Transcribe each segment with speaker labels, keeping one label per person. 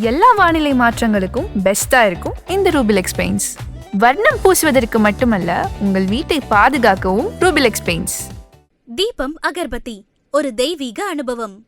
Speaker 1: எல்லா வானிலை மாற்றங்களுக்கும் பெஸ்டா இருக்கும் இந்த ரூபிலெக்ஸ் பெயிண்ட்ஸ். வர்ணம் பூசுவதற்கு மட்டுமல்ல, உங்கள் வீட்டை பாதுகாக்கவும் ரூபிலெக்ஸ் பெயிண்ட்ஸ்.
Speaker 2: தீபம் அகர்பத்தி, ஒரு தெய்வீக அனுபவம்.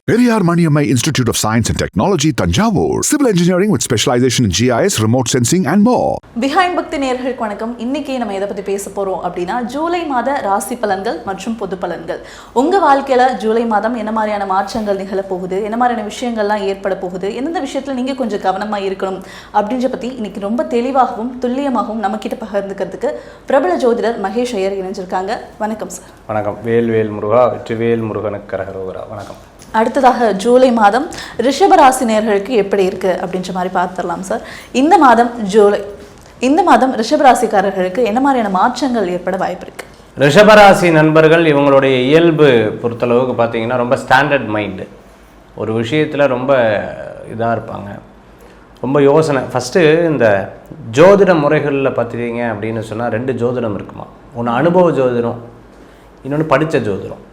Speaker 3: Periyar Maniammai Institute of Science and Technology, Tanjavur. Civil engineering with specialization in GIS, remote sensing and more.
Speaker 4: Behind பக்தி நேயர்களுக்கு வணக்கம். இன்னைக்கு நம்ம எதை பற்றி பேச போகிறோம் அப்படின்னா, ஜூலை மாத ராசி பலன்கள் மற்றும் பொது பலன்கள். உங்கள் வாழ்க்கையில் ஜூலை மாதம் என்ன மாதிரியான மாற்றங்கள் நிகழப்போகுது, என்ன மாதிரியான விஷயங்கள்லாம் ஏற்பட போகுது, எந்தெந்த விஷயத்தில் நீங்கள் கொஞ்சம் கவனமாக இருக்கணும் அப்படின்ற பற்றி இன்னைக்கு ரொம்ப தெளிவாகவும் துல்லியமாகவும் நம்மக்கிட்ட பகிர்ந்துக்கிறதுக்கு பிரபல ஜோதிடர் மகேஷ் ஐயர் இணைஞ்சிருக்காங்க. வணக்கம் சார்.
Speaker 5: வணக்கம். வேல்வேல் முருகா, வெற்றிவேல் முருகனுக்கு கரகரோகரா. வணக்கம்.
Speaker 4: அடுத்ததாக ஜூலை மாதம் ரிஷபராசி நேயர்களுக்கு எப்படி இருக்குது அப்படின்ற மாதிரி பார்த்துடலாம் சார். இந்த மாதம் ரிஷபராசிக்காரர்களுக்கு என்ன மாதிரியான மாற்றங்கள் ஏற்பட வாய்ப்பு இருக்குது?
Speaker 5: ரிஷபராசி நண்பர்கள் இவங்களுடைய இயல்பு பொறுத்தளவுக்கு பார்த்தீங்கன்னா ரொம்ப ஸ்டாண்டர்ட் மைண்டு, ஒரு விஷயத்தில் ரொம்ப இதாக இருப்பாங்க, ரொம்ப யோசனை. ஃபஸ்ட்டு இந்த ஜோதிட முறைகளில் பார்த்துக்கிங்க அப்படின்னு சொன்னால் 2 ஜோதிடம் இருக்குமா. ஒன்று அனுபவ ஜோதிடம், இன்னொன்று படித்த ஜோதிடம்.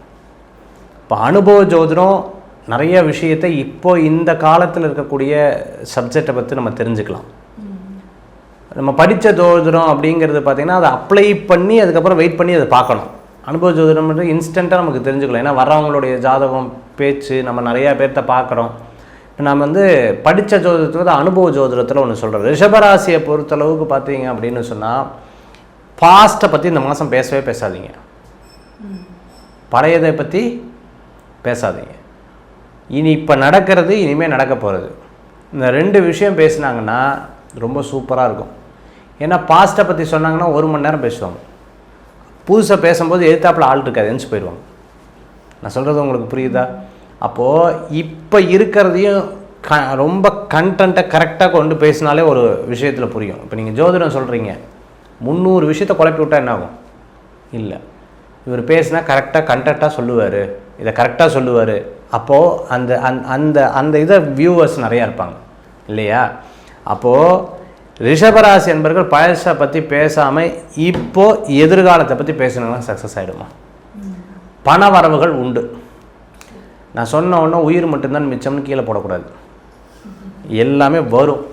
Speaker 5: இப்போ அனுபவ ஜோதிடம் நிறைய விஷயத்தை இப்போ இந்த காலத்தில் இருக்கக்கூடிய சப்ஜெக்டை பற்றி நம்ம தெரிஞ்சுக்கலாம். நம்ம படித்த ஜோதிடம் அப்படிங்கிறது பார்த்திங்கன்னா அதை அப்ளை பண்ணி அதுக்கப்புறம் வெயிட் பண்ணி அதை பார்க்கணும். அனுபவ ஜோதிடம் வந்து இன்ஸ்டண்ட்டாக நமக்கு தெரிஞ்சுக்கலாம். ஏன்னா வர்றவங்களுடைய ஜாதகம் பேச்சு நம்ம நிறையா பேர்த்த பார்க்குறோம். நம்ம வந்து படித்த ஜோதிடத்தில் அனுபவ ஜோதிடத்தில் ஒன்று சொல்கிறோம். ரிஷபராசியை பொறுத்தளவுக்கு பார்த்தீங்க அப்படின்னு சொன்னால், பாஸ்ட்டை பற்றி இந்த மாதம் பேசவே பேசாதீங்க, பழையதை பற்றி பேசாதீங்க. இனி இப்போ நடக்கிறது, இனிமேல் நடக்க போகிறது, இந்த 2 விஷயம் பேசினாங்கன்னா ரொம்ப சூப்பராக இருக்கும். ஏன்னா பாஸ்ட்டை பற்றி சொன்னாங்கன்னா 1 மணி நேரம் பேசுவாங்க. புதுசாக பேசும்போது எதிர்த்தாப்பில் ஆள் இருக்காது, எந்திச்சு போயிடுவாங்க. நான் சொல்கிறது உங்களுக்கு புரியுதா? அப்போது இப்போ இருக்கிறதையும் ரொம்ப கண்டென்ட்டை கரெக்டாக கொண்டு பேசினாலே ஒரு விஷயத்தில் புரியும். இப்போ நீங்கள் ஜோதிடம் சொல்கிறீங்க, 300 விஷயத்தை குழப்பி விட்டால் என்ன ஆகும்? இல்லை, இவர் பேசினா கரெக்டாக கண்டென்ட்டாக சொல்லுவார், இதை கரெக்டாக சொல்லுவார். அப்போது அந்த அந்த அந்த இதை வியூவர்ஸ் நிறையா இருப்பாங்க இல்லையா? அப்போது ரிஷபராசி என்பர்கள் பழசை பற்றி பேசாமல் இப்போது எதிர்காலத்தை பற்றி பேசினாங்கன்னா சக்ஸஸ் ஆகிடுமா? பண வரவுகள் உண்டு. நான் சொன்ன உடனே உயிர் மட்டும்தான் மிச்சம்னு கீழே போடக்கூடாது, எல்லாமே வரும்.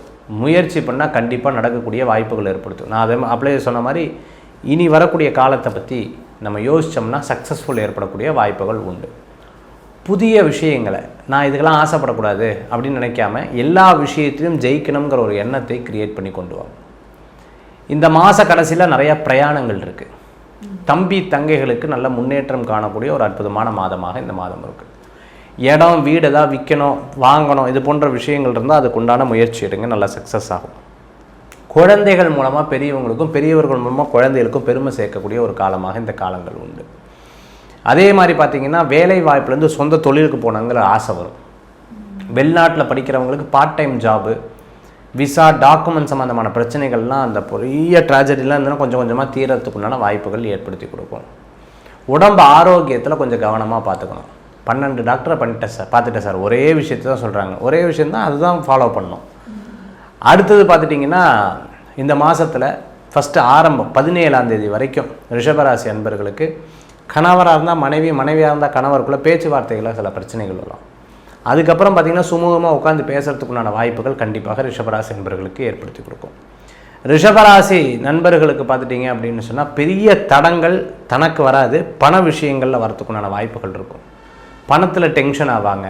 Speaker 5: முயற்சி பண்ணால் கண்டிப்பாக நடக்கக்கூடிய வாய்ப்புகள் ஏற்படுத்தும். நான் அதே அப்படியே சொன்ன மாதிரி இனி வரக்கூடிய காலத்தை பற்றி நம்ம யோசித்தோம்னா சக்ஸஸ்ஃபுல் ஏற்படக்கூடிய வாய்ப்புகள் உண்டு. புதிய விஷயங்களை நான் இதுக்கெல்லாம் ஆசைப்படக்கூடாது அப்படின்னு நினைக்காம எல்லா விஷயத்திலும் ஜெயிக்கணுங்கிற ஒரு எண்ணத்தை கிரியேட் பண்ணி கொண்டு வாங்க. இந்த மாத கடைசியில் நிறையா பிரயாணங்கள் இருக்குது. தம்பி தங்கைகளுக்கு நல்ல முன்னேற்றம் காணக்கூடிய ஒரு அற்புதமான மாதமாக இந்த மாதம் இருக்குது. இடம் வீடு ஏதாவது விற்கணும், வாங்கணும், இது போன்ற விஷயங்கள் இருந்தால் அதுக்குண்டான முயற்சி எடுங்க, நல்லா சக்ஸஸ் ஆகும். குழந்தைகள் மூலமாக பெரியவங்களுக்கும், பெரியவர்கள் மூலமாக குழந்தைகளுக்கும் பெருமை சேர்க்கக்கூடிய ஒரு காலமாக இந்த காலங்கள் உண்டு. அதே மாதிரி பார்த்திங்கன்னா வேலை வாய்ப்புலேருந்து சொந்த தொழிலுக்கு போனாங்கிற ஆசை வரும். வெளிநாட்டில் படிக்கிறவங்களுக்கு part time job, visa, document சம்மந்தமான பிரச்சனைகள்லாம், அந்த பெரிய ட்ராஜடிலாம் இருந்ததுன்னா கொஞ்சம் கொஞ்சமாக தீரத்துக்குண்டான வாய்ப்புகள் ஏற்படுத்தி கொடுக்கும். உடம்பு ஆரோக்கியத்தில் கொஞ்சம் கவனமாக பார்த்துக்கணும். 12 டாக்டரை பார்த்துட்டேன் சார், ஒரே விஷயத்தை தான் சொல்கிறாங்க, ஒரே விஷயந்தான், அதுதான் ஃபாலோ பண்ணணும். அடுத்தது பார்த்துட்டிங்கன்னா இந்த மாதத்தில் ஃபஸ்ட்டு ஆரம்பம் 17ஆம் தேதி வரைக்கும் ரிஷபராசி அன்பர்களுக்கு கணவராக இருந்தால் மனைவி, மனைவியாக இருந்தால் கணவருக்குள்ளே பேச்சுவார்த்தைகளில் சில பிரச்சனைகள் வரும். அதுக்கப்புறம் பார்த்திங்கன்னா சுமூகமாக உட்காந்து பேசுகிறதுக்குண்டான வாய்ப்புகள் கண்டிப்பாக ரிஷபராசி நண்பர்களுக்கு ஏற்படுத்தி கொடுக்கும். ரிஷபராசி நண்பர்களுக்கு பார்த்துட்டிங்க அப்படின்னு சொன்னால் பெரிய தடங்கள் தனக்கு வராது, பண விஷயங்களில் வரத்துக்குண்டான வாய்ப்புகள் இருக்கும். பணத்தில் டென்ஷன் ஆவாங்க.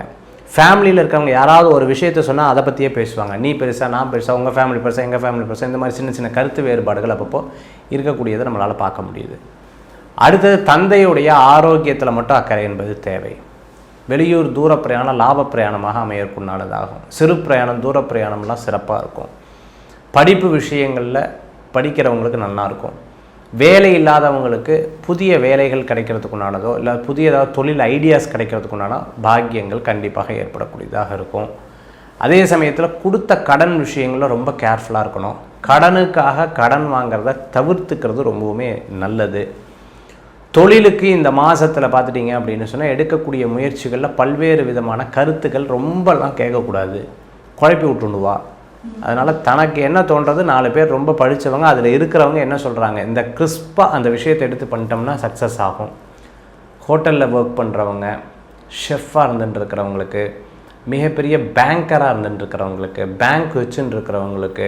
Speaker 5: ஃபேமிலியில் இருக்கிறவங்க யாராவது ஒரு விஷயத்தை சொன்னால் அதை பற்றியே பேசுவாங்க. நீ பெருசாக, நான் பெருசாக, உங்கள் ஃபேமிலி பெருசாக, எங்கள் ஃபேமிலி பெருசாக, இந்த மாதிரி சின்ன சின்ன கருத்து வேறுபாடுகள் அப்பப்போ இருக்கக்கூடியதை நம்மளால் பார்க்க முடியுது. அடுத்தது தந்தையுடைய ஆரோக்கியத்தில் மட்டும் அக்கறை என்பது தேவை. வெளியூர் தூர பிரயாணம் லாப பிரயாணமாக அமையக்குண்டானதாகும். சிறு பிரயாணம், தூர பிரயாணம்லாம் சிறப்பாக இருக்கும். படிப்பு விஷயங்களில் படிக்கிறவங்களுக்கு நல்லாயிருக்கும். வேலை இல்லாதவங்களுக்கு புதிய வேலைகள் கிடைக்கிறதுக்குண்டானதோ இல்லை புதிய ஏதாவது தொழில் ஐடியாஸ் கிடைக்கிறதுக்குண்டான பாக்கியங்கள் கண்டிப்பாக ஏற்படக்கூடியதாக இருக்கும். அதே சமயத்தில் கொடுத்த கடன் விஷயங்களில் ரொம்ப கேர்ஃபுல்லாக இருக்கணும். கடனுக்காக கடன் வாங்கிறத தவிர்த்துக்கிறது ரொம்பவுமே நல்லது. தொழிலுக்கு இந்த மாதத்தில் பார்த்துட்டிங்க அப்படின்னு சொன்னால் எடுக்கக்கூடிய முயற்சிகளில் பல்வேறு விதமான கருத்துக்கள் ரொம்பலாம் கேட்கக்கூடாது, குழப்பி விட்டுணுவா. அதனால் தனக்கு என்ன தோன்றது, 4 பேர் ரொம்ப படித்தவங்க அதில் இருக்கிறவங்க என்ன சொல்கிறாங்க, இந்த கிறிஸ்பாக அந்த விஷயத்தை எடுத்து பண்ணிட்டோம்னா சக்ஸஸ் ஆகும். ஹோட்டலில் ஒர்க் பண்ணுறவங்க, ஷெஃப்பாக இருந்துட்டு இருக்கிறவங்களுக்கு, மிகப்பெரிய பேங்கராக இருந்துட்டுருக்கிறவங்களுக்கு, பேங்க் வச்சுன்னு இருக்கிறவங்களுக்கு,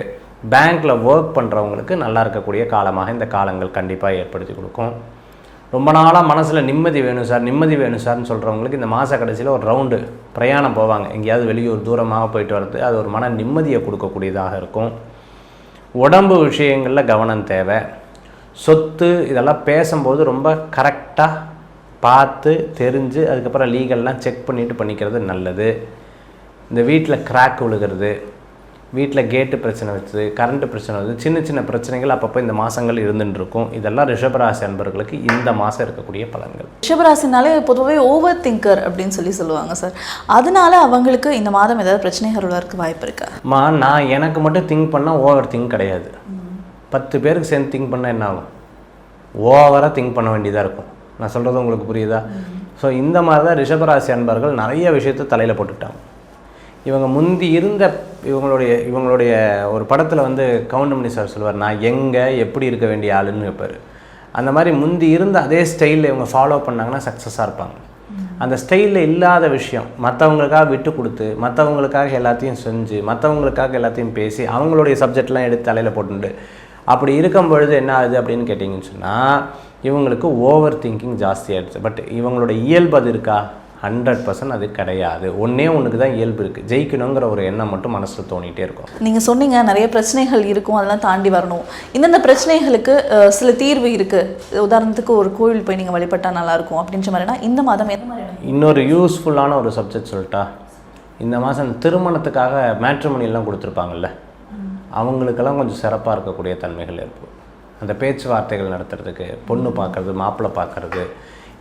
Speaker 5: பேங்க்கில் ஒர்க் பண்ணுறவங்களுக்கு நல்லா இருக்கக்கூடிய காலமாக இந்த காலங்கள் கண்டிப்பாக ஏற்படுத்தி கொடுக்கும். ரொம்ப நாளாக மனசில் நிம்மதி வேணும் சார்னு சொல்கிறவங்களுக்கு இந்த மாத கடைசியில் ஒரு ரவுண்டு பிரயாணம் போவாங்க. எங்கேயாவது வெளியூர் தூரமாக போயிட்டு வர்றது, அது ஒரு மன நிம்மதியை கொடுக்கக்கூடியதாக இருக்கும். உடம்பு விஷயங்களில் கவனம் தேவை. சொத்து இதெல்லாம் பேசும்போது ரொம்ப கரெக்டாக பார்த்து தெரிஞ்சு அதுக்கப்புறம் லீகல்லாம் செக் பண்ணிக்கிறது நல்லது. இந்த வீட்டில் கிராக் விழுகிறது, வீட்டில் கேட்டு பிரச்சனை வச்சு, கரண்ட்டு பிரச்சனை வருது, சின்ன சின்ன பிரச்சனைகள் அப்பப்போ இந்த மாதங்கள் இருந்துட்டு இருக்கும். இதெல்லாம் ரிஷபராசி அன்பர்களுக்கு இந்த மாதம் இருக்கக்கூடிய பலன்கள்.
Speaker 4: ரிஷபராசினாலே பொதுவாகவே ஓவர் திங்கர் அப்படின்னு சொல்லுவாங்க சார். அதனால அவங்களுக்கு இந்த மாதம் ஏதாவது பிரச்சனைகள் வரக்கு வாய்ப்பு இருக்கா?
Speaker 5: நான் எனக்கு மட்டும் திங்க் பண்ணால் ஓவர் திங்க் கிடையாது. 10 பேருக்கு சேர்ந்து திங்க் பண்ணால் என்ன ஆகும்? ஓவராக திங்க் பண்ண வேண்டியதாக இருக்கும். நான் சொல்கிறது உங்களுக்கு புரியுதா? ஸோ இந்த மாதிரி தான் ரிஷபராசி அன்பர்கள் நிறைய விஷயத்தை தலையில் போட்டுக்கிட்டாங்க. இவங்க முந்தி இருந்த இவங்களுடைய ஒரு படத்தில் வந்து கவுண்டமணி சார் சொல்லுவார், நான் எங்கே எப்படி இருக்க வேண்டிய ஆளுன்னு வைப்பார். அந்த மாதிரி முந்தி இருந்த அதே ஸ்டைலில் இவங்க ஃபாலோ பண்ணாங்கன்னா சக்ஸஸாக இருப்பாங்க. அந்த ஸ்டைலில் இல்லாத விஷயம் மற்றவங்களுக்காக விட்டு கொடுத்து, மற்றவங்களுக்காக எல்லாத்தையும் செஞ்சு, மற்றவங்களுக்காக எல்லாத்தையும் பேசி, அவங்களுடைய சப்ஜெக்ட்லாம் எடுத்து தலையில் போட்டுண்டு அப்படி இருக்கும் பொழுது என்ன ஆகுது அப்படின்னு கேட்டிங்கன்னு சொன்னால் இவங்களுக்கு ஓவர் திங்கிங் ஜாஸ்தி ஆகிடுச்சு. பட் இவங்களோட இயல்பு அது இருக்கா? 100% அது கிடையாது. ஒன்றுக்கு தான் இயல்பு இருக்குது. ஜெயிக்கணுங்கிற ஒரு எண்ணம் மட்டும் மனசில் தோணிகிட்டே இருக்கும்.
Speaker 4: நீங்கள் சொன்னீங்க நிறைய பிரச்சனைகள் இருக்கும், அதெல்லாம் தாண்டி வரணும். இந்தந்த பிரச்சனைகளுக்கு சில தீர்வு இருக்குது. உதாரணத்துக்கு ஒரு கோவில் போய் நீங்கள் வழிபட்டால் நல்லாயிருக்கும் அப்படின்ற மாதிரினா இந்த மாதம் எந்த மாதிரியான
Speaker 5: இன்னொரு யூஸ்ஃபுல்லான ஒரு சப்ஜெக்ட் சொல்லிட்டா, இந்த மாதம் திருமணத்துக்காக மேட்ரிமோனியெல்லாம் கொடுத்துருப்பாங்கல்ல, அவங்களுக்கெல்லாம் கொஞ்சம் சிறப்பாக இருக்கக்கூடிய தன்மைகள் இருக்கும். அந்த பேச்சுவார்த்தைகள் நடத்துறதுக்கு, பொண்ணு பார்க்குறது, மாப்பிள்ளை பார்க்குறது,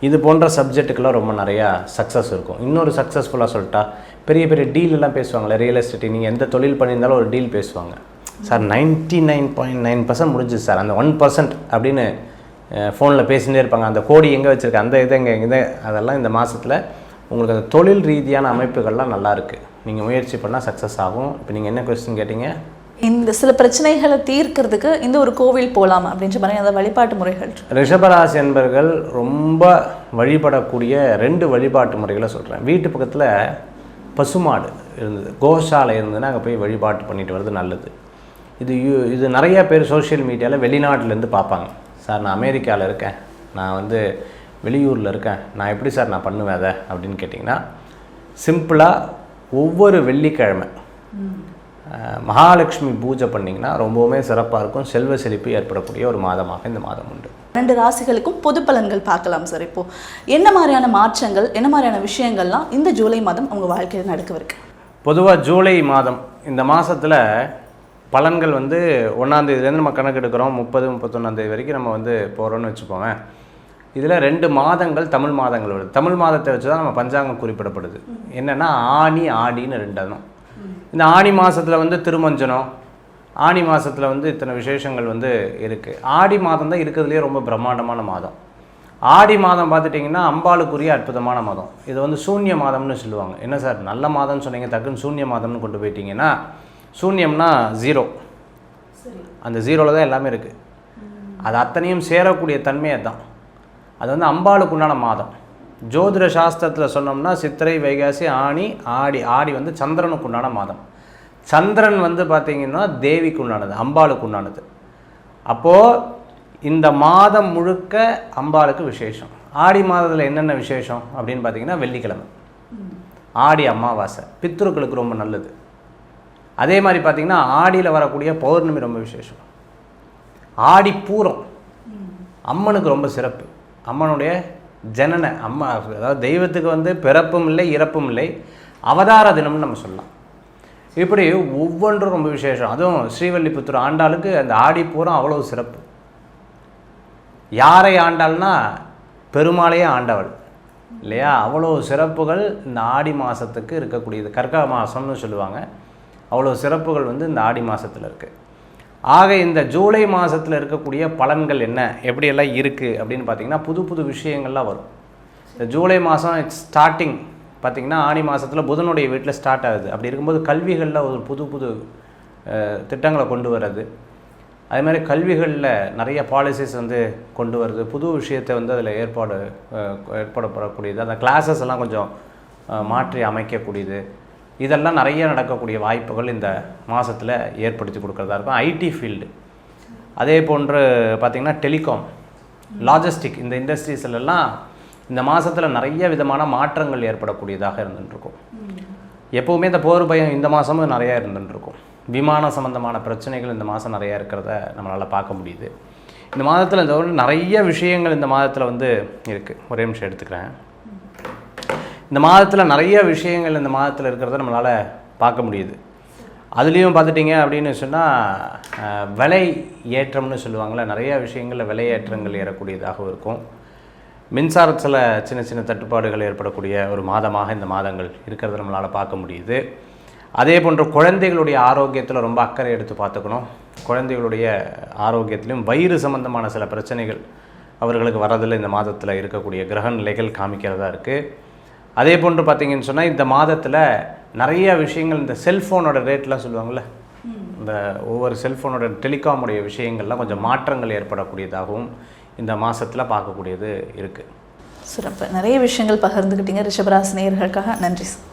Speaker 5: இது போன்ற சப்ஜெக்ட்டுக்கெல்லாம் ரொம்ப நிறையா சக்ஸஸ் இருக்கும். இன்னொரு சக்ஸஸ்ஃபுல்லாக சொல்லிட்டா, பெரிய பெரிய டீலெல்லாம் பேசுவாங்கள்ல, ரியல் எஸ்டேட், நீங்கள் எந்த தொழில் பண்ணியிருந்தாலும் ஒரு டீல் பேசுவாங்க. சார் 99.9% முடிஞ்சுது சார், அந்த 1% அப்படின்னு ஃபோனில் பேசிகிட்டே இருப்பாங்க. அந்த கோடி எங்கே வச்சுருக்க, அந்த இதை எங்கே அதெல்லாம் இந்த மாதத்தில் உங்களுக்கு அந்த தொழில் ரீதியான அமைப்புகள்லாம் நல்லாயிருக்கு. நீங்கள் முயற்சி பண்ணால் சக்ஸஸ் ஆகும். இப்போ நீங்கள் என்ன கொஸ்டின் கேட்டீங்க?
Speaker 4: இந்த சில பிரச்சனைகளை தீர்க்கிறதுக்கு இந்த ஒரு கோவில் போகலாம் அப்படின்ற மாதிரி அந்த வழிபாட்டு முறைகள்.
Speaker 5: ரிஷபராசி என்பர்கள் ரொம்ப வழிபடக்கூடிய 2 வழிபாட்டு முறைகளை சொல்கிறேன். வீட்டு பக்கத்தில் பசுமாடு இருந்தது, கோசாலை இருந்ததுன்னா அங்கே போய் வழிபாட்டு பண்ணிட்டு வர்றது நல்லது. இது நிறையா பேர் சோஷியல் மீடியாவில் வெளிநாட்டிலேருந்து பார்ப்பாங்க. சார் நான் அமெரிக்காவில் இருக்கேன், நான் வந்து வெளியூரில் இருக்கேன், நான் எப்படி சார் நான் பண்ணுவேன் அதை அப்படின்னு கேட்டிங்கன்னா, சிம்பிளாக ஒவ்வொரு வெள்ளிக்கிழமை மகாலட்சுமி பூஜை பண்ணிங்கன்னா ரொம்பவுமே சிறப்பாக இருக்கும். செல்வ செழிப்பு ஏற்படக்கூடிய ஒரு மாதமாக இந்த மாதம் உண்டு.
Speaker 4: 2 ராசிகளுக்கும் பொது பலன்கள் பார்க்கலாம் சார். இப்போது என்ன மாதிரியான மாற்றங்கள், என்ன மாதிரியான விஷயங்கள்லாம் இந்த ஜூலை மாதம் உங்கள் வாழ்க்கையில் நடக்கவிருக்கு?
Speaker 5: பொதுவாக ஜூலை மாதம் இந்த மாதத்தில் பலன்கள் வந்து 1ஆம் தேதியிலேருந்து நம்ம கணக்கெடுக்கிறோம், 30, 31 வரைக்கும் நம்ம வந்து போகிறோன்னு வச்சுப்போமே. இதில் 2 மாதங்கள் தமிழ் மாதங்கள் வருது. தமிழ் மாதத்தை வச்சு தான் நம்ம பஞ்சாங்கம் குறிப்பிடப்படுது. என்னென்னா ஆனி, ஆடின்னு 2 அர்த்தம். இந்த ஆனி மாதத்தில் வந்து திருமஞ்சனம், ஆனி மாதத்தில் வந்து இத்தனை விசேஷங்கள் வந்து இருக்குது. ஆடி மாதம் தான் இருக்கிறதுலே ரொம்ப பிரம்மாண்டமான மாதம். ஆடி மாதம் பார்த்துட்டிங்கன்னா அம்பாளுக்குரிய அற்புதமான மாதம். இது வந்து சூன்ய மாதம்னு சொல்லுவாங்க. என்ன சார் நல்ல மாதம்னு சொன்னீங்க, டக்குன்னு சூன்ய மாதம்னு கொண்டு போயிட்டீங்கன்னா, சூன்யம்னா 0, அந்த 0ல் தான் எல்லாமே இருக்குது. அது அத்தனையும் சேரக்கூடிய தன்மையை தான். அது வந்து அம்பாளுக்கு உண்டான மாதம். ஜோதிட சாஸ்திரத்தில் சொன்னோம்னா சித்திரை, வைகாசி, ஆனி, ஆடி. ஆடி வந்து சந்திரனுக்கு உண்டான மாதம். சந்திரன் வந்து பார்த்திங்கன்னா தேவிக்கு உண்டானது, அம்பாளுக்கு உண்டானது. அப்போது இந்த மாதம் முழுக்க அம்பாளுக்கு விசேஷம். ஆடி மாதத்தில் என்னென்ன விசேஷம் அப்படின்னு பார்த்திங்கன்னா, வெள்ளிக்கிழமை, ஆடி அமாவாசை, பித்ருக்களுக்கு ரொம்ப நல்லது. அதே மாதிரி பார்த்திங்கன்னா ஆடியில் வரக்கூடிய பௌர்ணமி ரொம்ப விசேஷம். ஆடி பூரம் அம்மனுக்கு ரொம்ப சிறப்பு. அம்மனுடைய ஜனன, அம்மா அதாவது தெய்வத்துக்கு வந்து பிறப்பும் இல்லை இறப்பும் இல்லை, அவதார தினம்னு நம்ம சொல்லலாம். இப்படி ஒவ்வொன்றும் ரொம்ப விசேஷம். அதுவும் ஸ்ரீவல்லிபுத்தூர் ஆண்டாளுக்கு அந்த ஆடி பூரம் அவ்வளோ சிறப்பு. யாரை ஆண்டாள்னா பெருமாளையே ஆண்டவள் இல்லையா? அவ்வளோ சிறப்புகள் இந்த ஆடி மாதத்துக்கு இருக்கக்கூடியது. கர்க்க மாதம்னு சொல்லுவாங்க. அவ்வளோ சிறப்புகள் வந்து இந்த ஆடி மாதத்தில் இருக்குது. ஆக இந்த ஜூலை மாதத்தில் இருக்கக்கூடிய பலன்கள் என்ன, எப்படியெல்லாம் இருக்குது அப்படின்னு பார்த்திங்கன்னா, புது புது விஷயங்கள்லாம் வரும். இந்த ஜூலை மாதம் ஸ்டார்டிங் பார்த்திங்கன்னா ஆனி மாதத்தில் புதனுடைய வீட்டில் ஸ்டார்ட் ஆகுது. அப்படி இருக்கும்போது கல்விகளில் ஒரு புது புது திட்டங்களை கொண்டு வர்றது, அதே மாதிரி கல்விகளில் நிறைய பாலிசிஸ் வந்து கொண்டு வருது, புது விஷயத்தை வந்து அதில் ஏற்படப்படக்கூடியது. அந்த கிளாஸஸ் எல்லாம் கொஞ்சம் மாற்றி அமைக்கக்கூடியது. இதெல்லாம் நிறைய நடக்கக்கூடிய வாய்ப்புகள் இந்த மாதத்தில் ஏற்படுத்தி கொடுக்குறதா இருக்கும். ஐடி ஃபீல்டு, அதே போன்று பார்த்திங்கன்னா டெலிகாம், லாஜிஸ்டிக், இந்த இண்டஸ்ட்ரீஸ்லாம் இந்த மாதத்தில் நிறைய விதமான மாற்றங்கள் ஏற்படக்கூடியதாக இருந்துட்டுருக்கும். எப்போவுமே இந்த போர் பயம் இந்த மாதமும் நிறையா இருந்துட்டுருக்கும். விமான சம்மந்தமான பிரச்சனைகள் இந்த மாதம் நிறையா இருக்கிறத நம்மளால் பார்க்க முடியுது. இந்த மாதத்தில் இந்த நிறைய விஷயங்கள் இந்த மாதத்தில் வந்து இருக்குது. ஒரே நிமிஷம் எடுத்துக்கிறேன். இந்த மாதத்தில் நிறைய விஷயங்கள் இந்த மாதத்தில் இருக்கிறத நம்மளால் பார்க்க முடியுது. அதுலேயும் பார்த்துட்டிங்க அப்படின்னு சொன்னால் விலை ஏற்றம்னு சொல்லுவாங்கள்ல, நிறைய விஷயங்களில் விலை ஏற்றங்கள் ஏறக்கூடியதாகவும் இருக்கும். மின்சாரத்தில் சின்ன சின்ன தட்டுப்பாடுகள் ஏற்படக்கூடிய ஒரு மாதமாக இந்த மாதங்கள் இருக்கிறத நம்மளால் பார்க்க முடியுது. அதே போன்று குழந்தைகளுடைய ஆரோக்கியத்தில் ரொம்ப அக்கறை எடுத்து பார்த்துக்கணும். குழந்தைகளுடைய ஆரோக்கியத்திலும் வயிறு சம்பந்தமான சில பிரச்சனைகள் அவர்களுக்கு வரதில் இந்த மாதத்தில் இருக்கக்கூடிய கிரக நிலைகள் காமிக்கிறதா இருக்குது. அதே போன்று பார்த்திங்கன்னு சொன்னால் இந்த மாதத்தில் நிறைய விஷயங்கள், இந்த செல்ஃபோனோட ரேட்லாம் சொல்லுவாங்கள்ல, இந்த ஒவ்வொரு செல்ஃபோனோட டெலிகாமுடைய விஷயங்கள்லாம் கொஞ்சம் மாற்றங்கள் ஏற்படக்கூடியதாகவும் இந்த மாதத்தில் பார்க்கக்கூடியது இருக்குது.
Speaker 4: சிறப்பு. நிறைய விஷயங்கள் பகிர்ந்துக்கிட்டீங்க. ரிஷபராசி நேயர்களுக்காக நன்றி.